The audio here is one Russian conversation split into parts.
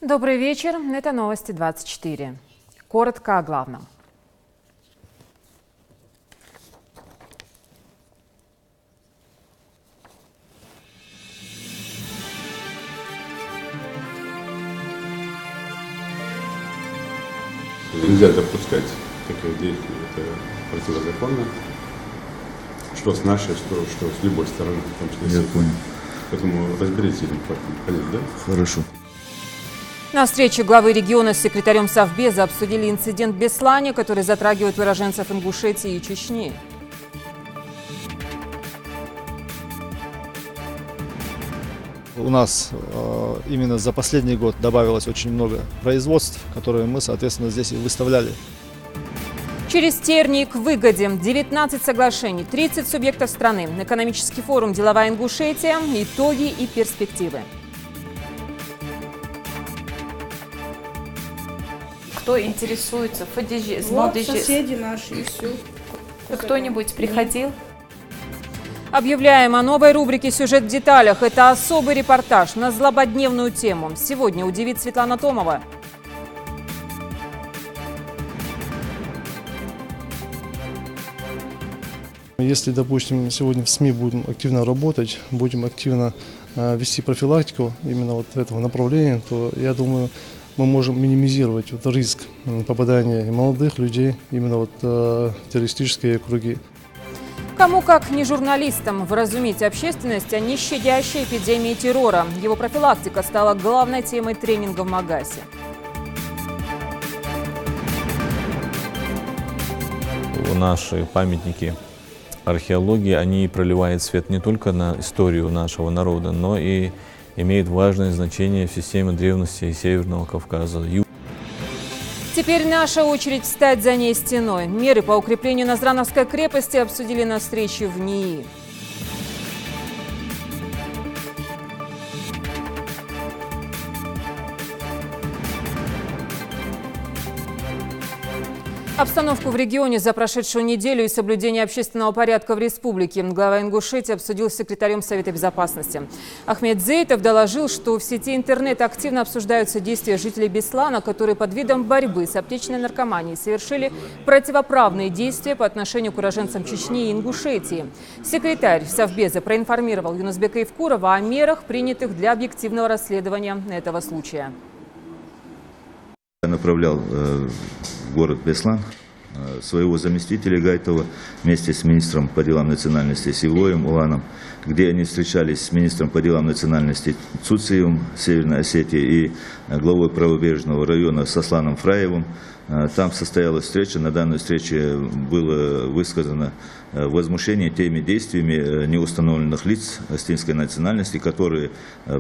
Добрый вечер. Это новости 24. Коротко о главном. Нельзя допускать таких действий. Это противозаконно. Что с нашей, что с любой стороны, в том числе. Я понял. Поэтому разберитесь с этим фактом. Понятно, да? Хорошо. На встрече главы региона с секретарем Совбеза обсудили инцидент в Беслане, который затрагивает уроженцев Ингушетии и Чечни. У нас именно за последний год добавилось очень много производств, которые мы, соответственно, здесь и выставляли. Через тернии к выгоде. 19 соглашений, 30 субъектов страны. Экономический форум «Деловая Ингушетия». Итоги и перспективы. Кто интересуется? Вот соседи наши и все. Кто-нибудь приходил? Объявляем о новой рубрике «Сюжет в деталях». Это особый репортаж на злободневную тему. Сегодня удивит Светлана Томова. Если, допустим, сегодня в СМИ будем активно работать, будем активно вести профилактику именно вот этого направления, то, я думаю, мы можем минимизировать риск попадания молодых людей именно в террористические круги. Кому как не журналистам вразумить общественность о нещадящей эпидемии террора. Его профилактика стала главной темой тренинга в Магасе. Наши памятники археологии, они проливают свет не только на историю нашего народа, но и имеют важное значение в системе древности Северного Кавказа. Теперь наша очередь встать за ней стеной. Меры по укреплению Назрановской крепости обсудили на встрече в НИИ. Обстановку в регионе за прошедшую неделю и соблюдение общественного порядка в республике глава Ингушетии обсудил с секретарем Совета Безопасности. Ахмед Зейтов доложил, что в сети интернет активно обсуждаются действия жителей Беслана, которые под видом борьбы с аптечной наркоманией совершили противоправные действия по отношению к уроженцам Чечни и Ингушетии. Секретарь Совбеза проинформировал Юнусбека Евкурова о мерах, принятых для объективного расследования этого случая. Я направлял в город Беслан своего заместителя Гайтова вместе с министром по делам национальности Сивлоем Уланом, где они встречались с министром по делам национальности Цуциевым Северной Осетии и главой правобережного района Сосланом Фраевым. Там состоялась встреча. На данной встрече было высказано возмущение теми действиями неустановленных лиц астинской национальности, которые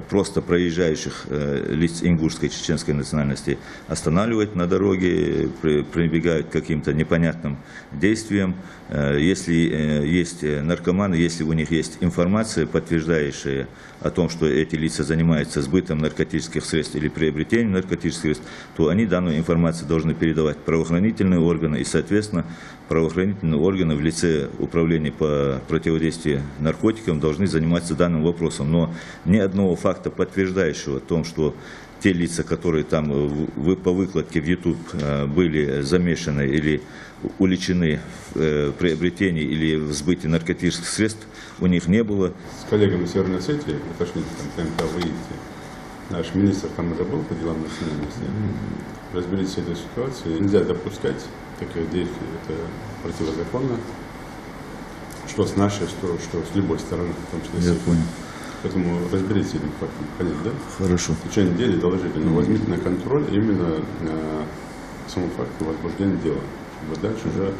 просто проезжающих лиц ингушской чеченской национальности останавливают на дороге, прибегают к каким-то непонятным действиям. Если есть наркоманы, если у них есть информация, подтверждающая о том, что эти лица занимаются сбытом наркотических средств или приобретением наркотических средств, то они данную информацию должны передавать в правоохранительные органы, и, соответственно, правоохранительные органы в лице управления по противодействию наркотикам должны заниматься данным вопросом. Но ни одного факта, подтверждающего о том, что те лица, которые там по выкладке в YouTube были замешаны или уличены в приобретении или в сбытии наркотических средств, у них не было. С коллегами Северной Осетии, отошли там ТМК, выйдете. Наш министр там уже был по делам национальности. Разберитесь с этой ситуацией. Нельзя допускать таких действий. Это противозаконно. Что с нашей, что с любой стороны, в том числе. Я понял. Поэтому разберитесь с этим фактом. Понятно, да? Хорошо. В течение недели доложили. Но возьмите на контроль именно саму факту возбуждения дела. Чтобы дальше уже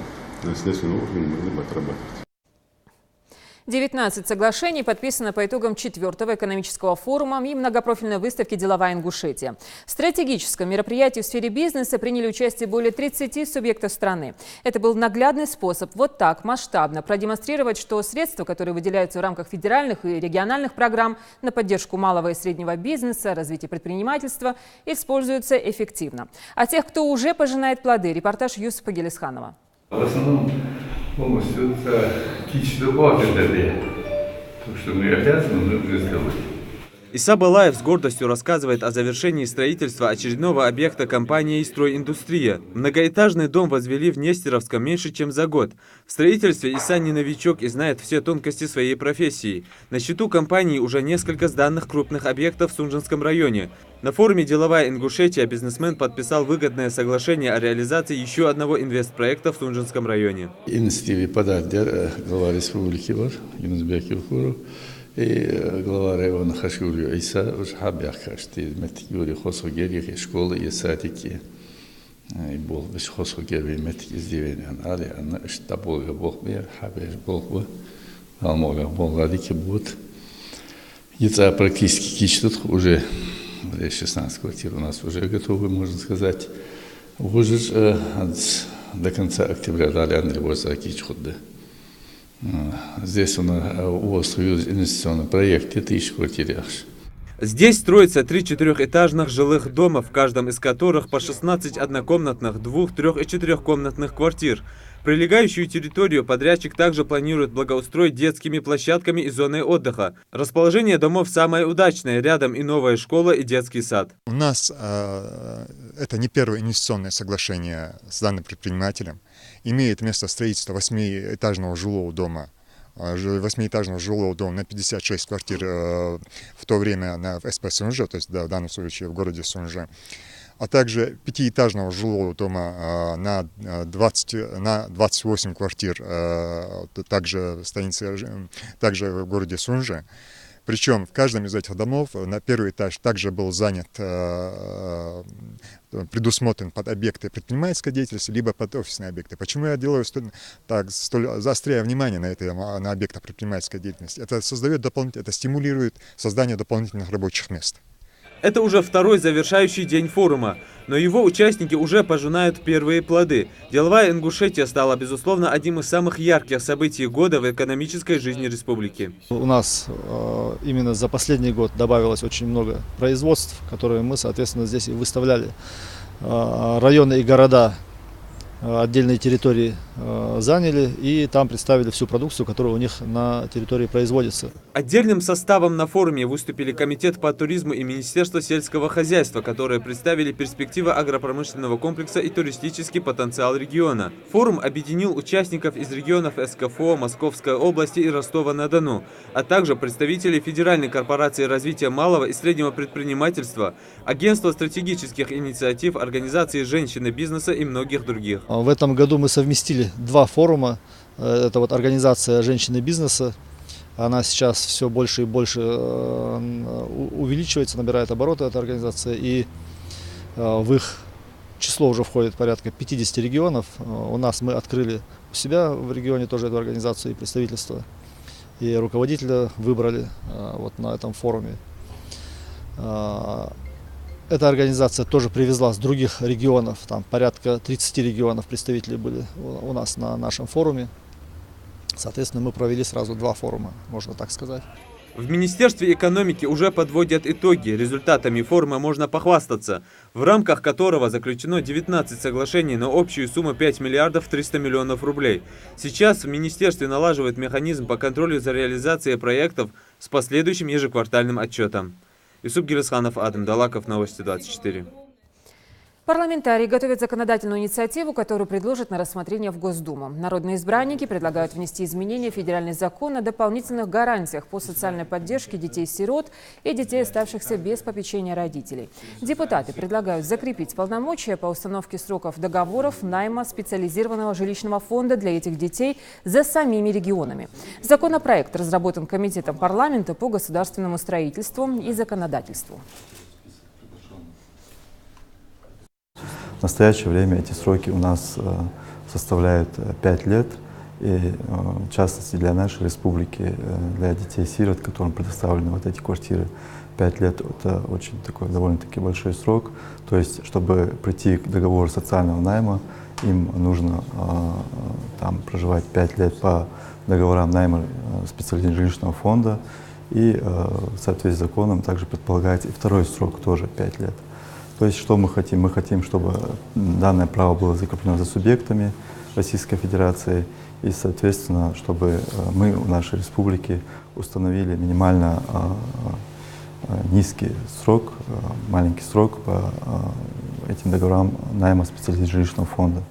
на следственном уровне могли бы отрабатывать. 19 соглашений подписано по итогам 4-го экономического форума и многопрофильной выставки «Деловая Ингушетия». В стратегическом мероприятии в сфере бизнеса приняли участие более 30 субъектов страны. Это был наглядный способ вот так масштабно продемонстрировать, что средства, которые выделяются в рамках федеральных и региональных программ на поддержку малого и среднего бизнеса, развитие предпринимательства, используются эффективно. А тех, кто уже пожинает плоды, репортаж Юсупа Гелисханова. В основном полностью это птичий добавок, то, что мы обязаны, мы уже сделали. Иса Балаев с гордостью рассказывает о завершении строительства очередного объекта компании «Стройиндустрия». Многоэтажный дом возвели в Нестеровском меньше, чем за год. В строительстве Иса не новичок и знает все тонкости своей профессии. На счету компании уже несколько сданных крупных объектов в Сунжинском районе. На форуме «Деловая Ингушетия» бизнесмен подписал выгодное соглашение о реализации еще одного инвестпроекта в Сунжинском районе. Инициативе подали глава республики Юнусбек Юхуров и глава района Хашгулью Иса уже хабяхашти метгюри хосогерих школы и садики. И был весь хосогерви метги издевения. Али она штаболга бог бер хабяш бог бу алмога болгадики будет. Яйца практически кичтут уже. 16 квартир у нас уже готовы, можно сказать. Уже до конца октября дали Андрей Кичхудда. Здесь у нас союз инвестиционный проект, 1000 квартир. Здесь строится 3 четырехэтажных жилых дома, в каждом из которых по 16 однокомнатных, 2-, 3- и 4-комнатных квартир. Прилегающую территорию подрядчик также планирует благоустроить детскими площадками и зоной отдыха. Расположение домов самое удачное, рядом и новая школа, и детский сад. У нас это не первое инвестиционное соглашение с данным предпринимателем. Имеет место строительство 8-этажного жилого дома. 8-этажного жилого дома на 56 квартир в то время на СП Сунжа, то есть в данном случае в городе Сунжа, а также 5-этажного жилого дома на 28 квартир, также в городе Сунжа. Причем в каждом из этих домов на первый этаж также был занят, предусмотрен под объекты предпринимательской деятельности, либо под офисные объекты. Почему я делаю столь заостряя внимание на объектах предпринимательской деятельности? Это это стимулирует создание дополнительных рабочих мест. Это уже второй завершающий день форума, но его участники уже пожинают первые плоды. Деловая Ингушетия стала, безусловно, одним из самых ярких событий года в экономической жизни республики. У нас именно за последний год добавилось очень много производств, которые мы, соответственно, здесь и выставляли. Районы и города отдельные территории заняли и там представили всю продукцию, которая у них на территории производится. Отдельным составом на форуме выступили Комитет по туризму и Министерство сельского хозяйства, которые представили перспективы агропромышленного комплекса и туристический потенциал региона. Форум объединил участников из регионов СКФО, Московской области и Ростова-на-Дону, а также представителей Федеральной корпорации развития малого и среднего предпринимательства, Агентства стратегических инициатив, Организации женщин и бизнеса и многих других. В этом году мы совместили два форума. Это вот организация женщин и бизнеса. Она сейчас все больше и больше увеличивается, набирает обороты, эта организация. И в их число уже входит порядка 50 регионов. У нас мы открыли у себя в регионе тоже эту организацию и представительство. И руководителя выбрали вот на этом форуме. Эта организация тоже привезла с других регионов, там порядка 30 регионов представителей были у нас на нашем форуме. Соответственно, мы провели сразу два форума, можно так сказать. В Министерстве экономики уже подводят итоги. Результатами форума можно похвастаться, в рамках которого заключено 19 соглашений на общую сумму 5 миллиардов 300 миллионов рублей. Сейчас в Министерстве налаживают механизм по контролю за реализацией проектов с последующим ежеквартальным отчетом. Юсуп Гирисханов, Адам Далаков, Новости 24. Парламентарии готовят законодательную инициативу, которую предложат на рассмотрение в Госдуму. Народные избранники предлагают внести изменения в федеральный закон о дополнительных гарантиях по социальной поддержке детей-сирот и детей, оставшихся без попечения родителей. Депутаты предлагают закрепить полномочия по установке сроков договоров найма специализированного жилищного фонда для этих детей за самими регионами. Законопроект разработан Комитетом парламента по государственному строительству и законодательству. В настоящее время эти сроки у нас составляют 5 лет. И в частности для нашей республики, для детей-сирот, которым предоставлены вот эти квартиры, 5 лет – это очень такой довольно-таки большой срок. То есть, чтобы прийти к договору социального найма, им нужно там проживать 5 лет по договорам найма специализированного жилищного фонда. И в соответствии с законом также предполагается и второй срок, тоже 5 лет. То есть, что мы хотим? Мы хотим, чтобы данное право было закреплено за субъектами Российской Федерации и, соответственно, чтобы мы в нашей республике установили минимально низкий срок, маленький срок по этим договорам найма специалистов жилищного фонда.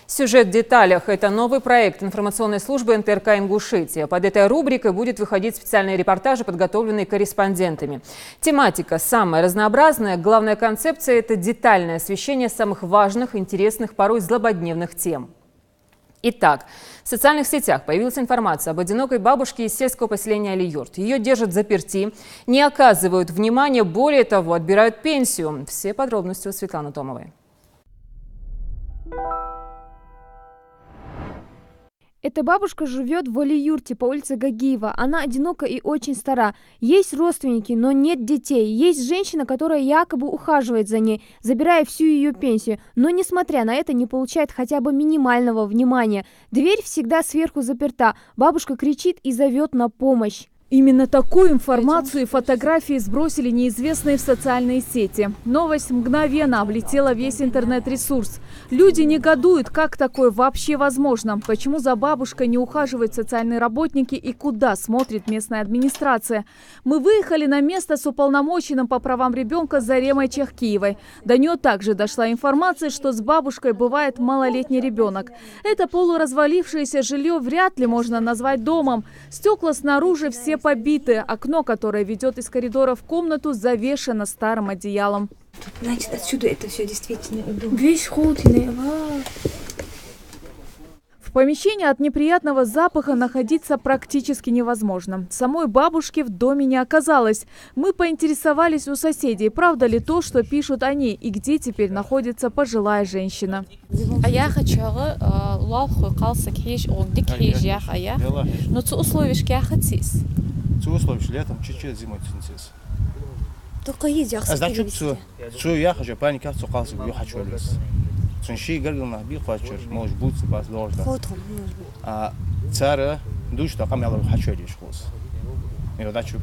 Сюжет в деталях. Это новый проект информационной службы НТРК Ингушетия. Под этой рубрикой будет выходить специальные репортажи, подготовленные корреспондентами. Тематика самая разнообразная. Главная концепция – это детальное освещение самых важных, интересных, порой злободневных тем. Итак, в социальных сетях появилась информация об одинокой бабушке из сельского поселения Али-Юрт. Ее держат взаперти, не оказывают внимания, более того, отбирают пенсию. Все подробности у Светланы Томовой. Эта бабушка живет в Али-Юрте по улице Гагиева. Она одинока и очень стара. Есть родственники, но нет детей. Есть женщина, которая якобы ухаживает за ней, забирая всю ее пенсию. Но, несмотря на это, не получает хотя бы минимального внимания. Дверь всегда сверху заперта. Бабушка кричит и зовет на помощь. Именно такую информацию и фотографии сбросили неизвестные в социальные сети. Новость мгновенно облетела весь интернет-ресурс. Люди негодуют, как такое вообще возможно, почему за бабушкой не ухаживают социальные работники и куда смотрит местная администрация. Мы выехали на место с уполномоченным по правам ребенка Заремой Чехкиевой. До нее также дошла информация, что с бабушкой бывает малолетний ребенок. Это полуразвалившееся жилье вряд ли можно назвать домом. Стекла снаружи все побиты. Окно, которое ведет из коридора в комнату, завешено старым одеялом. Значит, отсюда это все действительно дом. Весь холодный. В помещении от неприятного запаха находиться практически невозможно. Самой бабушки в доме не оказалось. Мы поинтересовались у соседей, правда ли то, что пишут они, и где теперь находится пожилая женщина. летом чуть-чуть зимой тенсис. Только едешь. А значит, что я хочу, паника, что қалсы, я хочу лес. Сонши гэргэн би хочешь, может быть, бас ложда. А цара душ такам я хочу лишь хос. Я дачу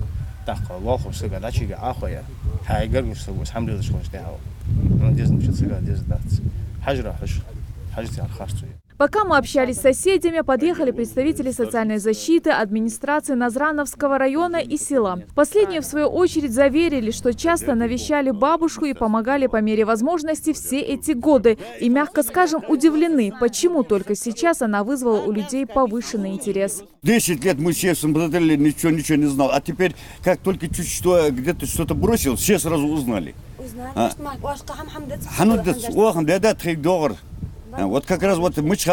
так лохо сега дачига ахоя. Хай гэргэн что was хамдэл что стяо. Но здесь ничего сега здесь дац. Хажра хаш. Хажти архарцу. Пока мы общались с соседями, подъехали представители социальной защиты, администрации Назрановского района и села. Последние, в свою очередь, заверили, что часто навещали бабушку и помогали по мере возможности все эти годы. И, мягко скажем, удивлены, почему только сейчас она вызвала у людей повышенный интерес. 10 лет мы все смотрели, ничего не знал. А теперь, как только чуть-чуть где-то что-то бросил, все сразу узнали. Вот как раз вот мы К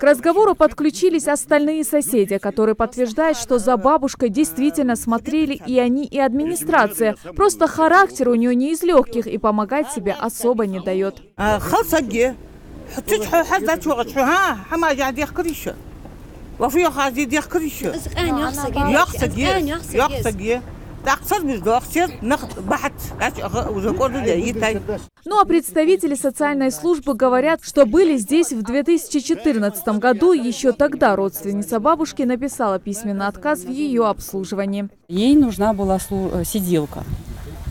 разговору подключились остальные соседи, которые подтверждают, что за бабушкой действительно смотрели и они, и администрация. Просто характер у нее не из легких и помогать себе особо не дает. Ну а представители социальной службы говорят, что были здесь в 2014 году. Еще тогда родственница бабушки написала письменный отказ в ее обслуживании. Ей нужна была сиделка.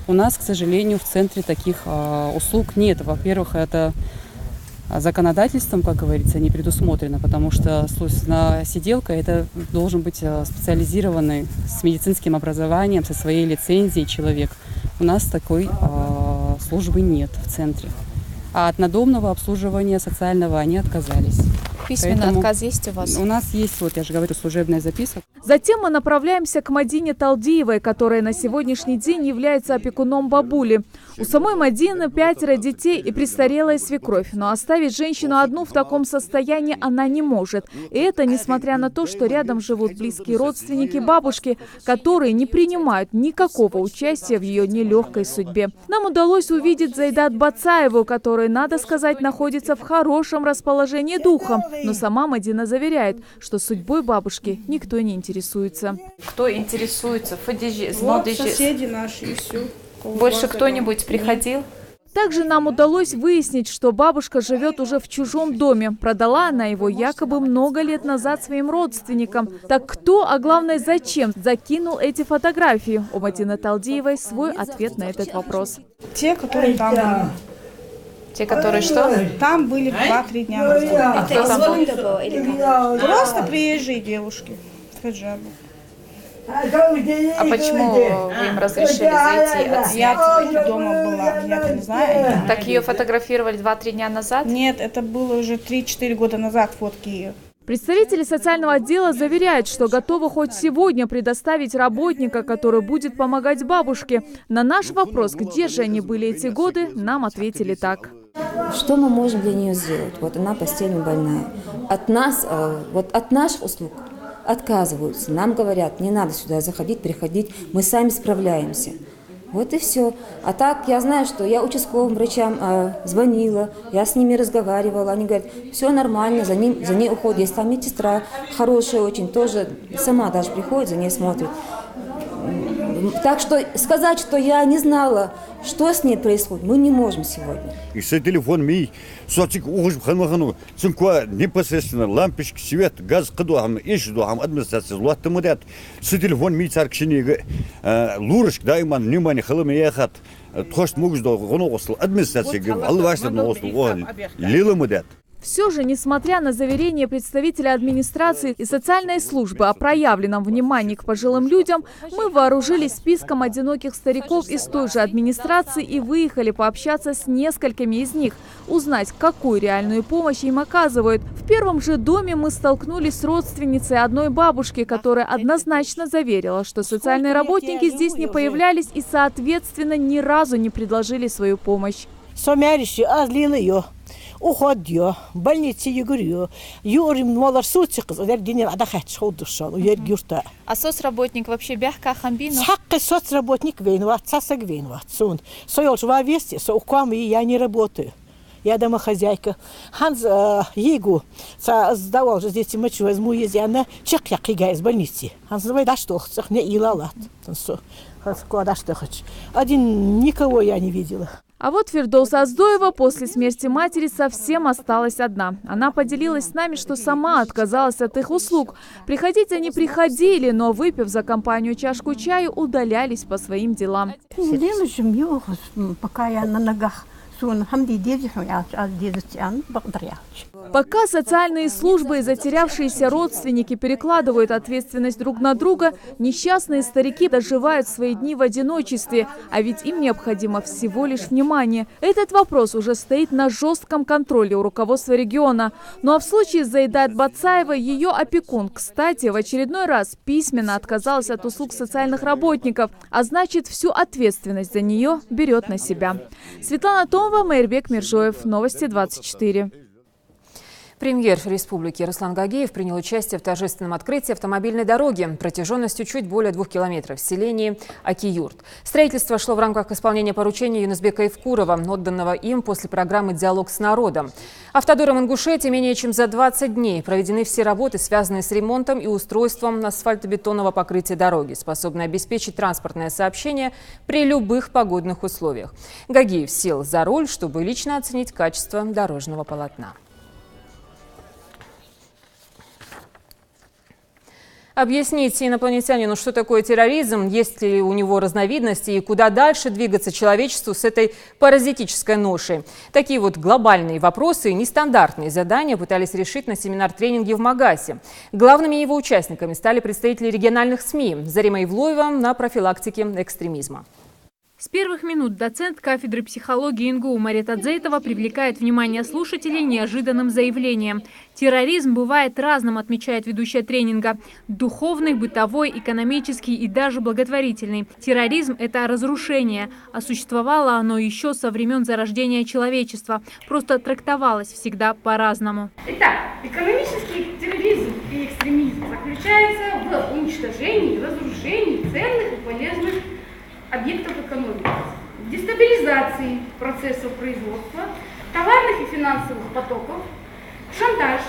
У нас, к сожалению, в центре таких услуг нет. Во-первых, это законодательством, как говорится, не предусмотрено, потому что сиделка это должен быть специализированный с медицинским образованием, со своей лицензией человек. У нас такой службы нет в центре. А от надомного обслуживания социального они отказались. Письменный отказ есть у вас? У нас есть, вот я же говорю, служебная записка. Затем мы направляемся к Мадине Талдиевой, которая на сегодняшний день является опекуном бабули. У самой Мадины 5 детей и престарелая свекровь. Но оставить женщину одну в таком состоянии она не может. И это несмотря на то, что рядом живут близкие родственники бабушки, которые не принимают никакого участия в ее нелегкой судьбе. Нам удалось увидеть Зайдат Бацаеву, которая, надо сказать, находится в хорошем расположении духа. Но сама Мадина заверяет, что судьбой бабушки никто не интересуется. Кто интересуется? Вот соседи наши и все. Больше кто-нибудь приходил? Также нам удалось выяснить, что бабушка живет уже в чужом доме. Продала она его якобы много лет назад своим родственникам. Так кто, а главное зачем, закинул эти фотографии? У Мадины Талдиевой свой ответ на этот вопрос. Те, которые там были. Те, которые что? Там были 2-3 дня назад. Это из города было или как? Просто приезжие девушки. Хаджабы. А почему вы им разрешили зайти? Я дома была, я не знаю. Так ее фотографировали 2-3 дня назад? Нет, это было уже 3-4 года назад фотки ее. Представители социального отдела заверяют, что готовы хоть сегодня предоставить работника, который будет помогать бабушке. На наш вопрос, где же они были эти годы, нам ответили так. Что мы можем для нее сделать? Вот она постельно больная. От нас, от наших услуг отказываются. Нам говорят, не надо сюда заходить, приходить, мы сами справляемся. Вот и все. А так я знаю, что я участковым врачам звонила, я с ними разговаривала. Они говорят, все нормально, за ней уходит. Есть там медсестра хорошая очень, тоже сама даже приходит, за ней смотрит. Так что сказать, что я не знала, что с ней происходит, мы не можем сегодня. И с телефон ми, сотик уж хану, цинква непосредственно лампочки, свет, газ кадуам, ищ дуам, администрация злота мудят. С телефон ми царкшини, лурышк, дайман, внимание, халами ехат. Тхош муж до гоносл, администрация, алвашта носл, лила мудят. Все же, несмотря на заверение представителя администрации и социальной службы о проявленном внимании к пожилым людям, мы вооружились списком одиноких стариков из той же администрации и выехали пообщаться с несколькими из них, узнать, какую реальную помощь им оказывают. В первом же доме мы столкнулись с родственницей одной бабушки, которая однозначно заверила, что социальные работники здесь не появлялись и, соответственно, ни разу не предложили свою помощь. Уход диyor, больнице yürüyor. Юрим малар сутик, дердинер адахат шоудушал, уергюрта. А соцработник вообще бяхка хамбину? Хакка соцработник виноват, сасак виноват. Сон, соёл жва вести, со укам и я не работаю. Я домохозяйка. Ханз егу, сдавал же здесь мочу, возьму ези, она чек я кига из больницы. Ханз давай да что, не илалат. Один никого я не видела. А вот Фирдоуса Аздоева после смерти матери совсем осталась одна. Она поделилась с нами, что сама отказалась от их услуг. Приходить они приходили, но, выпив за компанию чашку чаю, удалялись по своим делам. Пока я на ногах. Пока социальные службы и затерявшиеся родственники перекладывают ответственность друг на друга, несчастные старики доживают свои дни в одиночестве, а ведь им необходимо всего лишь внимание. Этот вопрос уже стоит на жестком контроле у руководства региона. Ну а в случае с Заидат Бацаевой ее опекун, кстати, в очередной раз письменно отказалась от услуг социальных работников, а значит, всю ответственность за нее берет на себя. Светлана Томова, Майрбек Миржоев, Новости 24. Премьер республики Руслан Гагиев принял участие в торжественном открытии автомобильной дороги протяженностью чуть более 2 километров в селении Аки-Юрт. Строительство шло в рамках исполнения поручения Юнусбека Евкурова, отданного им после программы «Диалог с народом». Автодором Ингушетии менее чем за 20 дней проведены все работы, связанные с ремонтом и устройством асфальтобетонного покрытия дороги, способные обеспечить транспортное сообщение при любых погодных условиях. Гагиев сел за руль, чтобы лично оценить качество дорожного полотна. Объясните инопланетянину, что такое терроризм, есть ли у него разновидности и куда дальше двигаться человечеству с этой паразитической ношей. Такие вот глобальные вопросы и нестандартные задания пытались решить на семинар-тренинге в Магасе. Главными его участниками стали представители региональных СМИ Зарима Ивлоева на профилактике экстремизма. С первых минут доцент кафедры психологии НГУ Марета Дзейтова привлекает внимание слушателей неожиданным заявлением. Терроризм бывает разным, отмечает ведущая тренинга. Духовный, бытовой, экономический и даже благотворительный. Терроризм – это разрушение, а существовало оно еще со времен зарождения человечества. Просто трактовалось всегда по-разному. Итак, экономический терроризм и экстремизм заключается в уничтожении, разрушении ценных и полезных объектов экономики, дестабилизации процессов производства, товарных и финансовых потоков, шантаж.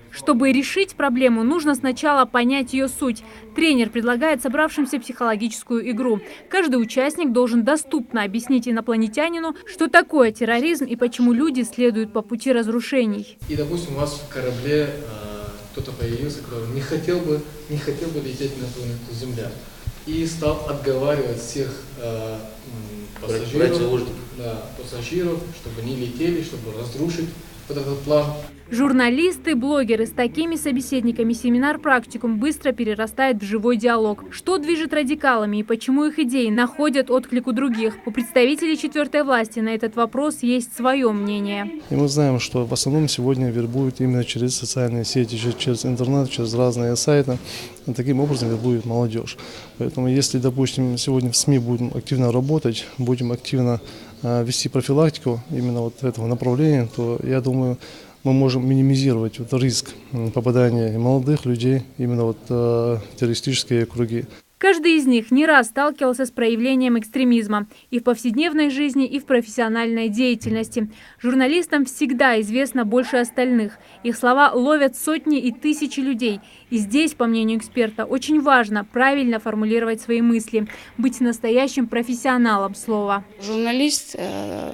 Чтобы решить проблему, нужно сначала понять ее суть. Тренер предлагает собравшимся психологическую игру. Каждый участник должен доступно объяснить инопланетянину, что такое терроризм и почему люди следуют по пути разрушений. И, допустим, у вас в корабле кто-то появился, который не хотел бы лететь на планету Земля. И стал отговаривать всех пассажиров, чтобы не летели, чтобы разрушить вот этот план. Журналисты, блогеры, с такими собеседниками семинар-практикум быстро перерастает в живой диалог. Что движет радикалами и почему их идеи находят отклик у других? У представителей четвертой власти на этот вопрос есть свое мнение. И мы знаем, что в основном сегодня вербуют именно через социальные сети, через интернет, через разные сайты. И таким образом вербует молодежь. Поэтому если, допустим, сегодня в СМИ будем активно работать, будем активно вести профилактику именно вот этого направления, то я думаю, мы можем минимизировать вот риск попадания молодых людей именно вот в террористические круги. Каждый из них не раз сталкивался с проявлением экстремизма и в повседневной жизни, и в профессиональной деятельности. Журналистам всегда известно больше остальных. Их слова ловят сотни и тысячи людей. И здесь, по мнению эксперта, очень важно правильно формулировать свои мысли, быть настоящим профессионалом слова. Журналист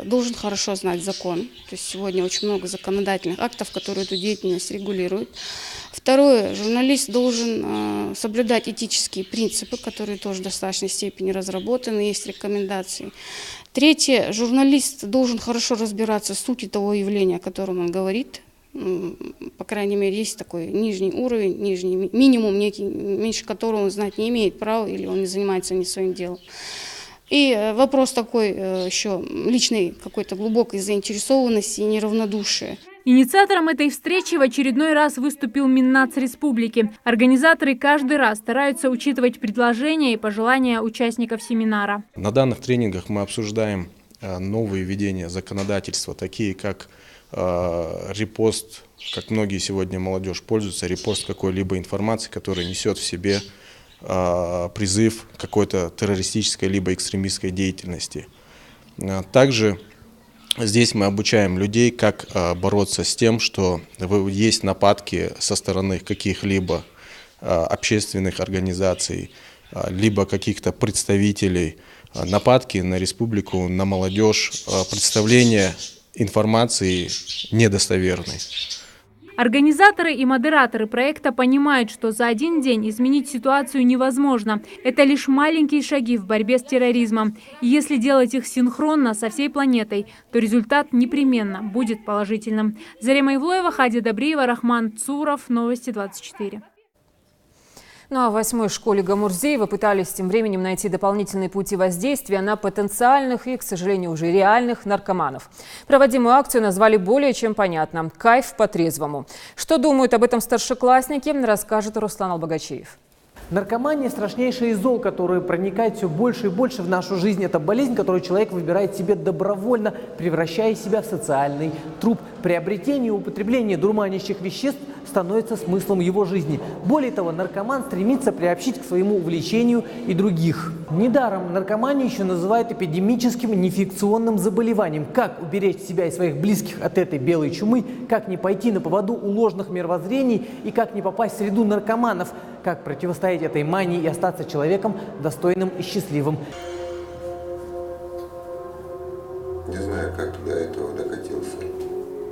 должен хорошо знать закон. То есть сегодня очень много законодательных актов, которые эту деятельность регулируют. Второе, журналист должен соблюдать этические принципы, которые тоже в достаточной степени разработаны, есть рекомендации. Третье, журналист должен хорошо разбираться в сути того явления, о котором он говорит. По крайней мере, есть такой нижний уровень, нижний минимум, некий, меньше которого он знать не имеет права или он не занимается не своим делом. И вопрос такой еще личной какой-то глубокой заинтересованности и неравнодушия. Инициатором этой встречи в очередной раз выступил Миннац Республики. Организаторы каждый раз стараются учитывать предложения и пожелания участников семинара. На данных тренингах мы обсуждаем новые введения законодательства, такие как репост, как многие сегодня молодежь пользуются, репост какой-либо информации, которая несет в себе призыв к какой-то террористической либо экстремистской деятельности. Также здесь мы обучаем людей, как бороться с тем, что есть нападки со стороны каких-либо общественных организаций, либо каких-то представителей, нападки на республику, на молодежь, представление информации недостоверной. Организаторы и модераторы проекта понимают, что за один день изменить ситуацию невозможно. Это лишь маленькие шаги в борьбе с терроризмом. И если делать их синхронно со всей планетой, то результат непременно будет положительным. Зарема Ивлоева, Хади Добриева, Рахман Цуров. Новости 24. Ну а в 8-й школе Гамурзеева пытались тем временем найти дополнительные пути воздействия на потенциальных и, к сожалению, уже реальных наркоманов. Проводимую акцию назвали более чем понятно – «Кайф по-трезвому». Что думают об этом старшеклассники, расскажет Руслан Албогачиев. Наркомания – страшнейший из зол, который проникает все больше и больше в нашу жизнь. Это болезнь, которую человек выбирает себе добровольно, превращая себя в социальный труп. Приобретение и употребление дурманящих веществ становится смыслом его жизни. Более того, наркоман стремится приобщить к своему увлечению и других. Недаром наркоманию еще называют эпидемическим неинфекционным заболеванием. Как уберечь себя и своих близких от этой белой чумы, как не пойти на поводу у ложных мировоззрений и как не попасть в среду наркоманов, как противостоять этой мании и остаться человеком достойным и счастливым. Не знаю, как до этого докатился.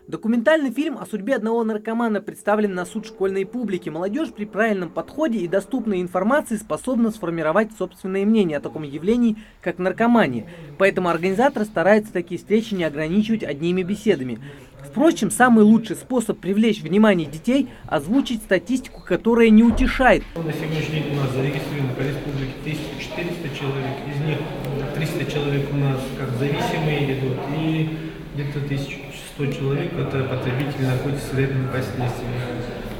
Документальный фильм о судьбе одного наркомана представлен на суд школьной публики. Молодежь при правильном подходе и доступной информации способна сформировать собственное мнение о таком явлении, как наркомания. Поэтому организаторы стараются такие встречи не ограничивать одними беседами. Впрочем, самый лучший способ привлечь внимание детей – озвучить статистику, которая не утешает. На сегодняшний день у нас зарегистрировано по республике 1400 человек, из них 300 человек у нас как зависимые идут, и где-то 1100 человек – это потребители наркотиков с вредными последствиями.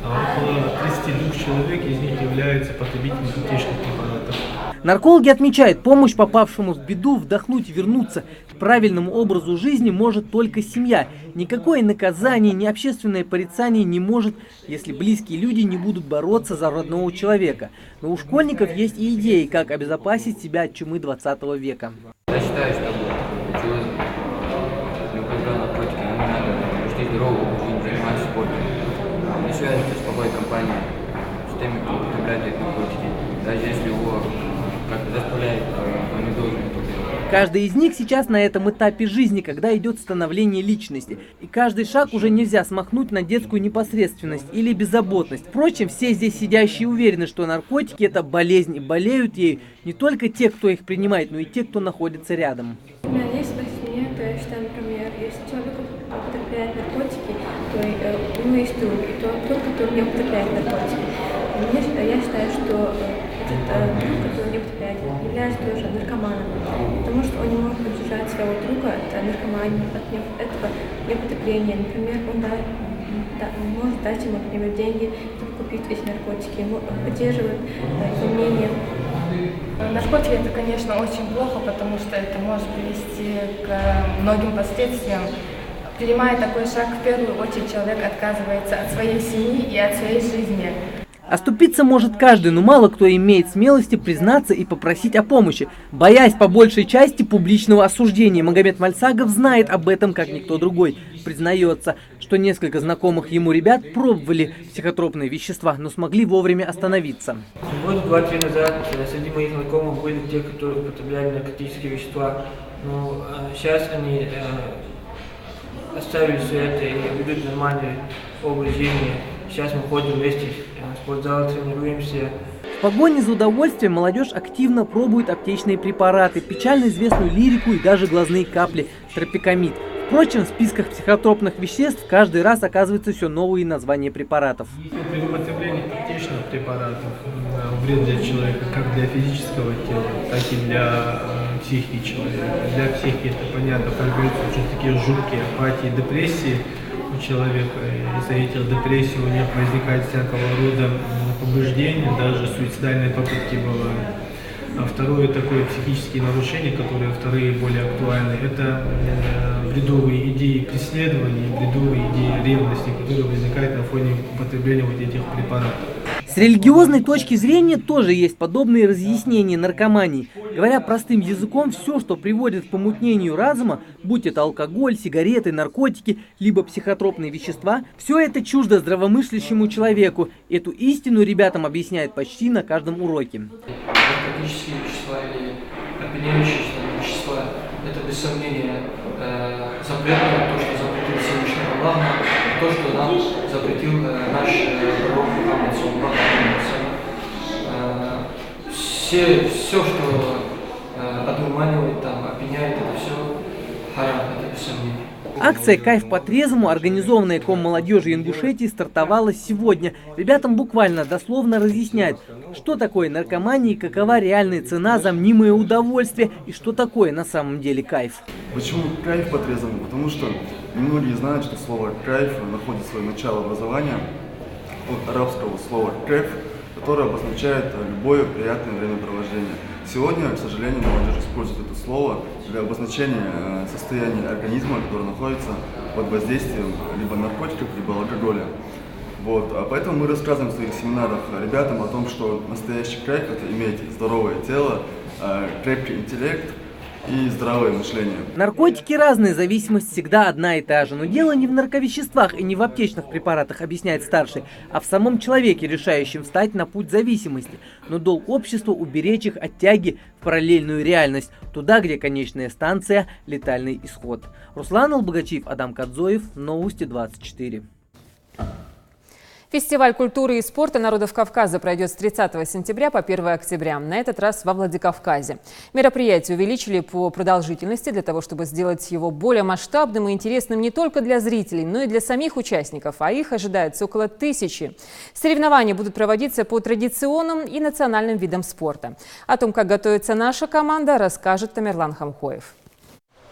А около 32 человек из них являются потребителями крутейших препаратов. Наркологи отмечают, помощь попавшему в беду вдохнуть и вернуться к правильному образу жизни может только семья. Никакое наказание, ни общественное порицание не может, если близкие люди не будут бороться за родного человека. Но у школьников есть и идеи, как обезопасить себя от чумы 20 века. Я считаю, что наркотики не надо вести здоровую жизнь, заниматься спортом. Не связываться с плохой компанией, с теми, кто употребляет эти наркотики. Даже если его как-то заставляет, он не должен это делать. Каждый из них сейчас на этом этапе жизни, когда идет становление личности. И каждый шаг уже нельзя смахнуть на детскую непосредственность или беззаботность. Впрочем, все здесь сидящие уверены, что наркотики – это болезнь, и болеют ею не только те, кто их принимает, но и те, кто находится рядом. У меня есть в семье, то есть, например, если человек употребляет наркотики, то у него есть друг, и тот, который не употребляет наркотики. Я считаю, что этот друг, который не употребляет, является тоже наркоманом, потому что он не может удержать своего друга от наркомании, от этого неупотребления. Например, он может дать ему, например, деньги, чтобы купить эти наркотики, ему поддерживает его мнение. Наркотики это, конечно, очень плохо, потому что это может привести к многим последствиям. Принимая такой шаг, в первую очередь человек отказывается от своей семьи и от своей жизни. Оступиться может каждый, но мало кто имеет смелости признаться и попросить о помощи, боясь по большей части публичного осуждения. Магомед Мальсагов знает об этом как никто другой. Признается, что несколько знакомых ему ребят пробовали психотропные вещества, но смогли вовремя остановиться. Года 2-3 назад среди моих знакомых были те, которые употребляли наркотические вещества. Но сейчас они оставили все это и ведут нормальный образ жизни. Сейчас мы ходим вместе в спортзал, тренируемся. В погоне за удовольствием молодежь активно пробует аптечные препараты, печально известную лирику и даже глазные капли тропикамид. Впрочем, в списках психотропных веществ каждый раз оказываются все новые названия препаратов. При употреблении аптечных препаратов вред для человека как для физического тела, так и для психики человека. Для психики это понятно, появляются очень такие жуткие апатии, депрессии у человека. Из-за этих депрессий у них возникает всякого рода побуждения, даже суицидальные попытки бывают. А второе такое психические нарушения, которые вторые более актуальны, это бредовые идеи преследования, бредовые идеи ревности, которые возникают на фоне употребления вот этих препаратов. С религиозной точки зрения тоже есть подобные разъяснения наркомании. Говоря простым языком, все, что приводит к помутнению разума, будь это алкоголь, сигареты, наркотики, либо психотропные вещества, все это чуждо здравомыслящему человеку. Эту истину ребятам объясняют почти на каждом уроке. Наркотические вещества или опьяняющие вещества – это без сомнения запретное, то, что запретил Всевышний Аллах, то, что нам запретил наш пророк Мухаммад саллаллаху алейхи ва саллям. Все, что одурманивает, опьяняет, это все харам, это без сомнения. Акция «Кайф по-трезвому», организованная Коммолодежью Ингушетии, стартовала сегодня. Ребятам буквально дословно разъясняют, что такое наркомания, какова реальная цена за мнимое удовольствие и что такое на самом деле кайф. Почему кайф по-трезвому? Потому что многие знают, что слово «кайф» находит свое начало образования от арабского слова «кайф», которое обозначает любое приятное времяпровождение. Сегодня, к сожалению, молодежь использует это слово для обозначения состояния организма, который находится под воздействием либо наркотиков, либо алкоголя. Поэтому мы рассказываем в своих семинарах ребятам о том, что настоящий кайф – это иметь здоровое тело, крепкий интеллект и здравое мышление. Наркотики разные, зависимость всегда одна и та же. Но дело не в нарковеществах и не в аптечных препаратах, объясняет старший, а в самом человеке, решающем встать на путь зависимости. Но долг общества уберечь их от тяги в параллельную реальность, туда, где конечная станция – летальный исход. Руслан Албогачиев, Адам Кадзоев, Новости 24. Фестиваль культуры и спорта народов Кавказа пройдет с 30 сентября по 1 октября. На этот раз во Владикавказе. Мероприятие увеличили по продолжительности для того, чтобы сделать его более масштабным и интересным не только для зрителей, но и для самих участников. А их ожидается около 1000. Соревнования будут проводиться по традиционным и национальным видам спорта. О том, как готовится наша команда, расскажет Тамерлан Хамхоев.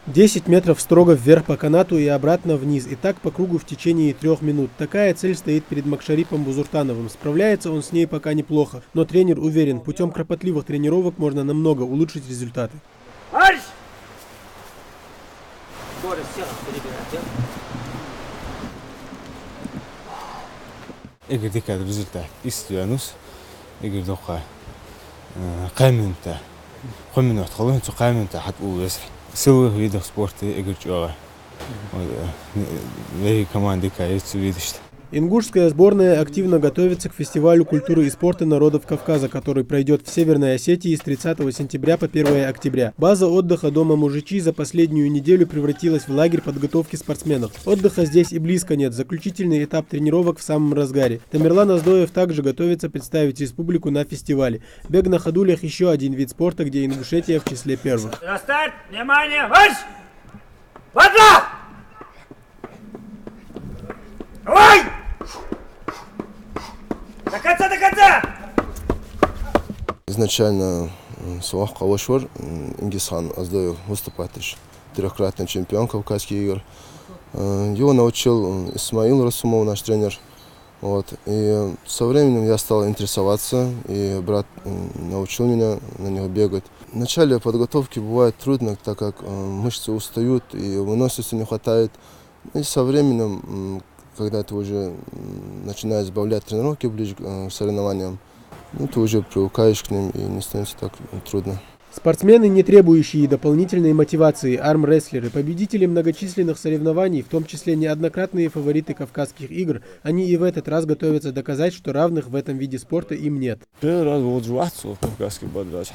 10 метров строго вверх по канату и обратно вниз, и так по кругу в течение 3 минут. Такая цель стоит перед Макшарипом Бузуртановым. Справляется он с ней пока неплохо, но тренер уверен, путем кропотливых тренировок можно намного улучшить результаты. силовых видов спорта играть команды видишь. Ингушская сборная активно готовится к фестивалю культуры и спорта народов Кавказа, который пройдет в Северной Осетии с 30 сентября по 1 октября. База отдыха дома Мужичи за последнюю неделю превратилась в лагерь подготовки спортсменов. Отдыха здесь и близко нет. Заключительный этап тренировок в самом разгаре. Тамерлан Аздоев также готовится представить республику на фестивале. Бег на ходулях – еще один вид спорта, где Ингушетия в числе первых. На старт! Внимание! Марш! Вода! Давай! До конца, до конца! Изначально Суах Калашвар, Ингисхан Аздоев, выступатель, трехкратный чемпион Кавказских игр. Его научил Исмаил Расумов, наш тренер. Вот. И со временем я стал интересоваться, и брат научил меня на него бегать. В начале подготовки бывает трудно, так как мышцы устают и выносливости не хватает. И со временем, когда ты уже начинаешь сбавлять тренировки ближе к соревнованиям, ты уже привыкаешь к ним и не становится так трудно. Спортсмены, не требующие дополнительной мотивации, армрестлеры, победители многочисленных соревнований, в том числе неоднократные фавориты Кавказских игр, они и в этот раз готовятся доказать, что равных в этом виде спорта им нет. Первый раз был жуацу Кавказский бодраж,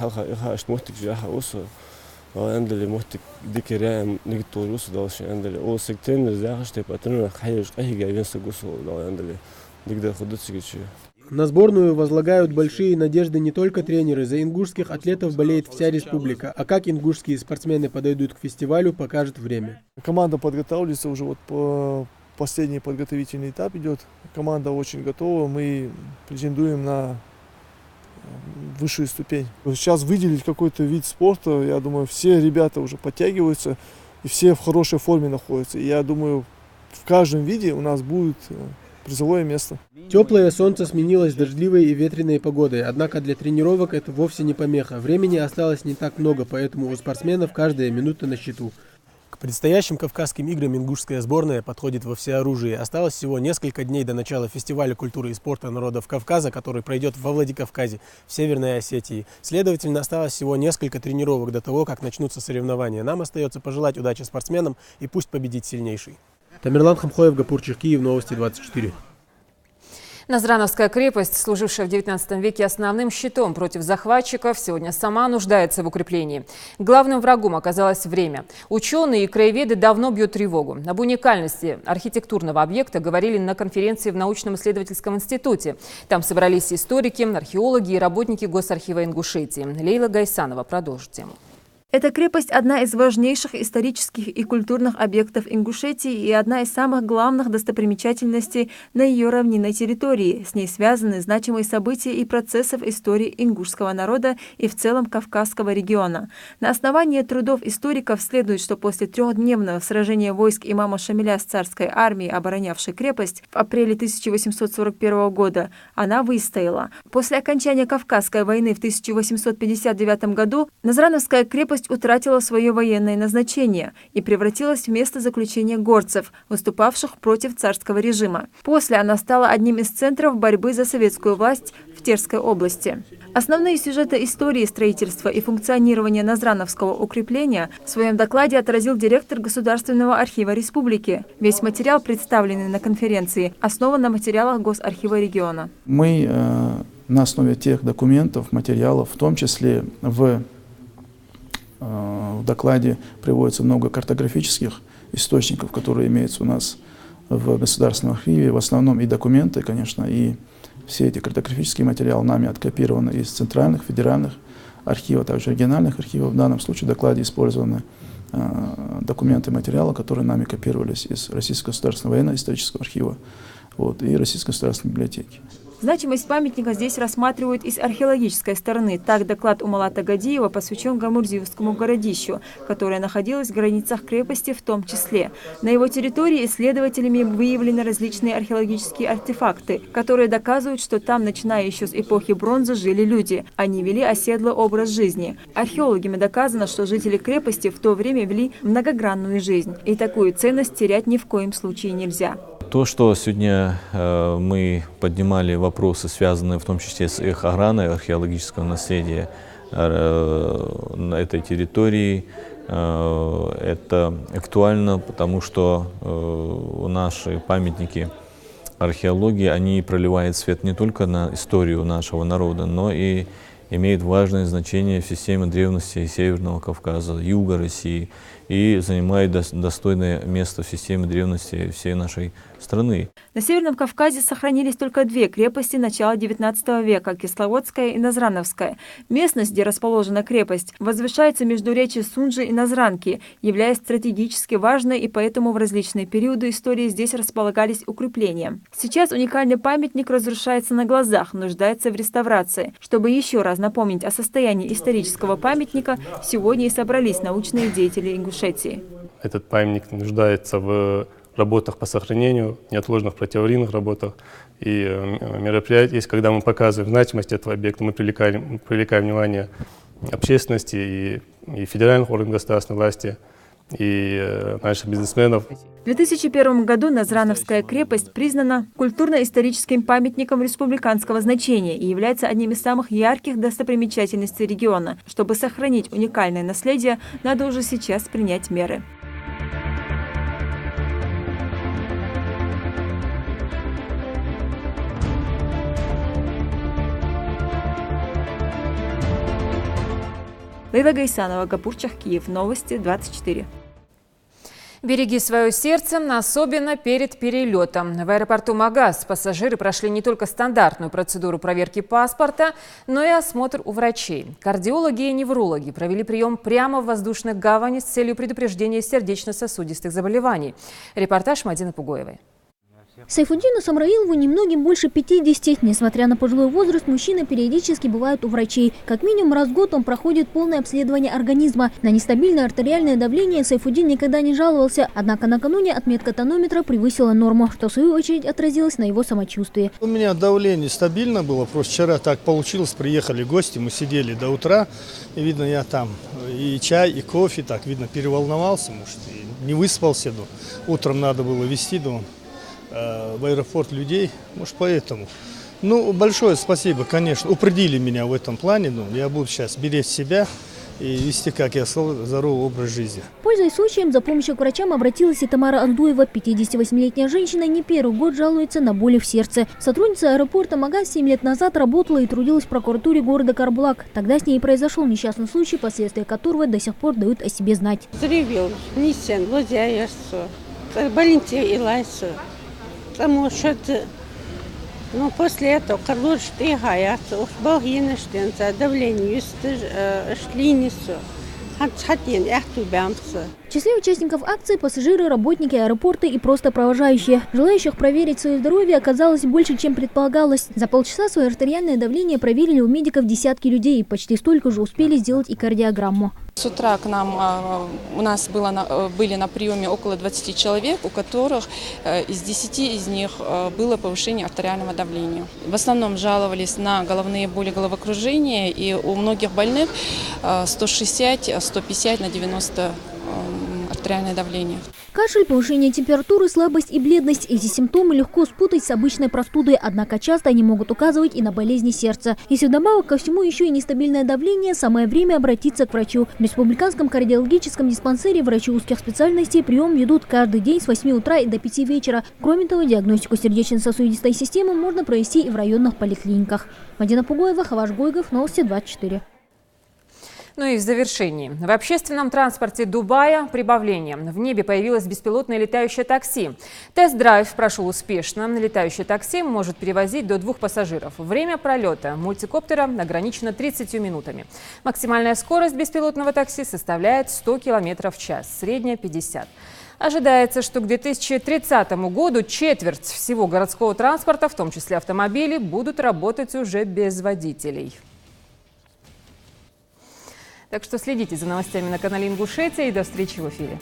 عندلي مهتك ديك رأي نقطة روس دالش عندلي أو سكتين زاخش تبقى ترى حيج أي جايين سجوسو دال عندلي نقدر خدت سكتشي. На сборную возлагают большие надежды не только тренеры. За ингушских атлетов болеет вся республика. А как ингушские спортсмены подойдут к фестивалю, покажет время. Команда подготавливается, уже вот по последний подготовительный этап идет. Команда очень готова. Мы претендуем на высшую ступень. Сейчас выделить какой-то вид спорта, я думаю, все ребята уже подтягиваются и все в хорошей форме находятся. И я думаю, в каждом виде у нас будет призовое место. Теплое солнце сменилось дождливой и ветреной погодой, однако для тренировок это вовсе не помеха. Времени осталось не так много, поэтому у спортсменов каждая минута на счету. К предстоящим Кавказским играм ингушская сборная подходит во всеоружии. Осталось всего несколько дней до начала фестиваля культуры и спорта народов Кавказа, который пройдет во Владикавказе, в Северной Осетии. Следовательно, осталось всего несколько тренировок до того, как начнутся соревнования. Нам остается пожелать удачи спортсменам и пусть победит сильнейший. Тамерлан Хамхоев, Гапурчик, Киев, Новости 24. Назрановская крепость, служившая в XIX веке основным щитом против захватчиков, сегодня сама нуждается в укреплении. Главным врагом оказалось время. Ученые и краеведы давно бьют тревогу. Об уникальности архитектурного объекта говорили на конференции в научно-исследовательском институте. Там собрались историки, археологи и работники Госархива Ингушетии. Лейла Гайсанова продолжит тему. Эта крепость – одна из важнейших исторических и культурных объектов Ингушетии и одна из самых главных достопримечательностей на ее равнинной территории. С ней связаны значимые события и процессы в истории ингушского народа и в целом Кавказского региона. На основании трудов историков следует, что после трехдневного сражения войск имама Шамиля с царской армией, оборонявшей крепость, в апреле 1841 года она выстояла. После окончания Кавказской войны в 1859 году Назрановская крепость утратила свое военное назначение и превратилась в место заключения горцев, выступавших против царского режима. После она стала одним из центров борьбы за советскую власть в Терской области. Основные сюжеты истории строительства и функционирования Назрановского укрепления в своем докладе отразил директор Государственного архива республики. Весь материал, представленный на конференции, основан на материалах Госархива региона. Мы на основе тех документов, материалов, в том числе в докладе приводится много картографических источников, которые имеются у нас в Государственном архиве. В основном и документы, конечно, и все эти картографические материалы нами откопированы из центральных, федеральных архивов, также региональных архивов. В данном случае в докладе использованы документы и материалы, которые нами копировались из Российского государственного военно-исторического архива и Российской государственной библиотеки. Значимость памятника здесь рассматривают и с археологической стороны. Так, доклад Умалата Гадиева посвящен Гамурзиевскому городищу, которое находилось в границах крепости в том числе. На его территории исследователями выявлены различные археологические артефакты, которые доказывают, что там, начиная еще с эпохи бронзы, жили люди. Они вели оседлый образ жизни. Археологами доказано, что жители крепости в то время вели многогранную жизнь. И такую ценность терять ни в коем случае нельзя. То, что сегодня мы поднимали вопросы, связанные в том числе с их охраной археологического наследия на этой территории, это актуально, потому что наши памятники археологии, они проливают свет не только на историю нашего народа, но и имеет важное значение в системе древности Северного Кавказа, Юга России и занимает достойное место в системе древности всей нашей страны. На Северном Кавказе сохранились только две крепости начала XIX века – Кисловодская и Назрановская. Местность, где расположена крепость, возвышается между речи Сунжи и Назранки, являясь стратегически важной, и поэтому в различные периоды истории здесь располагались укрепления. Сейчас уникальный памятник разрушается на глазах, нуждается в реставрации. Чтобы еще раз напомнить о состоянии исторического памятника, сегодня и собрались научные деятели Ингушетии. Этот памятник нуждается в работах по сохранению, неотложных протиаварийных работах и мероприятиях. Когда мы показываем значимость этого объекта, мы привлекаем внимание общественности и федеральных органов государственной власти, и наших бизнесменов. В 2001 году Назрановская крепость признана культурно-историческим памятником республиканского значения и является одним из самых ярких достопримечательностей региона. Чтобы сохранить уникальное наследие, надо уже сейчас принять меры. Лейла Гайсанова, Гапурчах, Киев. Новости 24. Береги свое сердце, особенно перед перелетом. В аэропорту Магаз пассажиры прошли не только стандартную процедуру проверки паспорта, но и осмотр у врачей. Кардиологи и неврологи провели прием прямо в воздушной гавани с целью предупреждения сердечно-сосудистых заболеваний. Репортаж Мадины Пугоевой. Сайфуддину Самраилову немногим больше 50. Несмотря на пожилой возраст, мужчина периодически бывает у врачей. Как минимум раз в год он проходит полное обследование организма. На нестабильное артериальное давление Сайфуддин никогда не жаловался. Однако накануне отметка тонометра превысила норму, что в свою очередь отразилось на его самочувствии. У меня давление стабильно было. Просто вчера так получилось. Приехали гости, мы сидели до утра. И видно, я там и чай, и кофе. Так, видно, переволновался, может, и не выспался. Утром надо было везти, думаю, в аэропорт людей, может, поэтому. Ну, большое спасибо, конечно, упредили меня в этом плане, но я буду сейчас беречь себя и вести, как я сказал, здоровый образ жизни. Пользуясь случаем, за помощью к врачам обратилась и Тамара Андуева. 58-летняя женщина не первый год жалуется на боли в сердце. Сотрудница аэропорта Магаз 7 лет назад работала и трудилась в прокуратуре города Карбулак. Тогда с ней и произошел несчастный случай, последствия которого до сих пор дают о себе знать. Потому что, после этого, когда ты гаятся, уж Бог не штенца, давление есть, шли несу, хотим, я тубямся. В числе участников акции пассажиры, работники аэропорта и просто провожающие. Желающих проверить свое здоровье оказалось больше, чем предполагалось. За полчаса свое артериальное давление проверили у медиков десятки людей. Почти столько же успели сделать и кардиограмму. С утра к нам у нас были на приеме около 20 человек, у которых из 10 из них было повышение артериального давления. В основном жаловались на головные боли, головокружение, и у многих больных 160, 150 на 90 артериальное давление. Кашель, повышение температуры, слабость и бледность. Эти симптомы легко спутать с обычной простудой, однако часто они могут указывать и на болезни сердца. Если вдобавок ко всему еще и нестабильное давление, самое время обратиться к врачу. В Республиканском кардиологическом диспансере врачи узких специальностей прием ведут каждый день с 8 утра и до 5 вечера. Кроме того, диагностику сердечно-сосудистой системы можно провести и в районных поликлиниках. Мадина Пугоева, Хаваш Гойгов, Новости 24. Ну и в завершении. В общественном транспорте Дубая прибавление. В небе появилось беспилотное летающее такси. Тест-драйв прошел успешно. Летающее такси может перевозить до 2 пассажиров. Время пролета мультикоптера ограничено 30 минутами. Максимальная скорость беспилотного такси составляет 100 км в час, средняя 50. Ожидается, что к 2030 году четверть всего городского транспорта, в том числе автомобили, будут работать уже без водителей. Так что следите за новостями на канале Ингушетия и до встречи в эфире.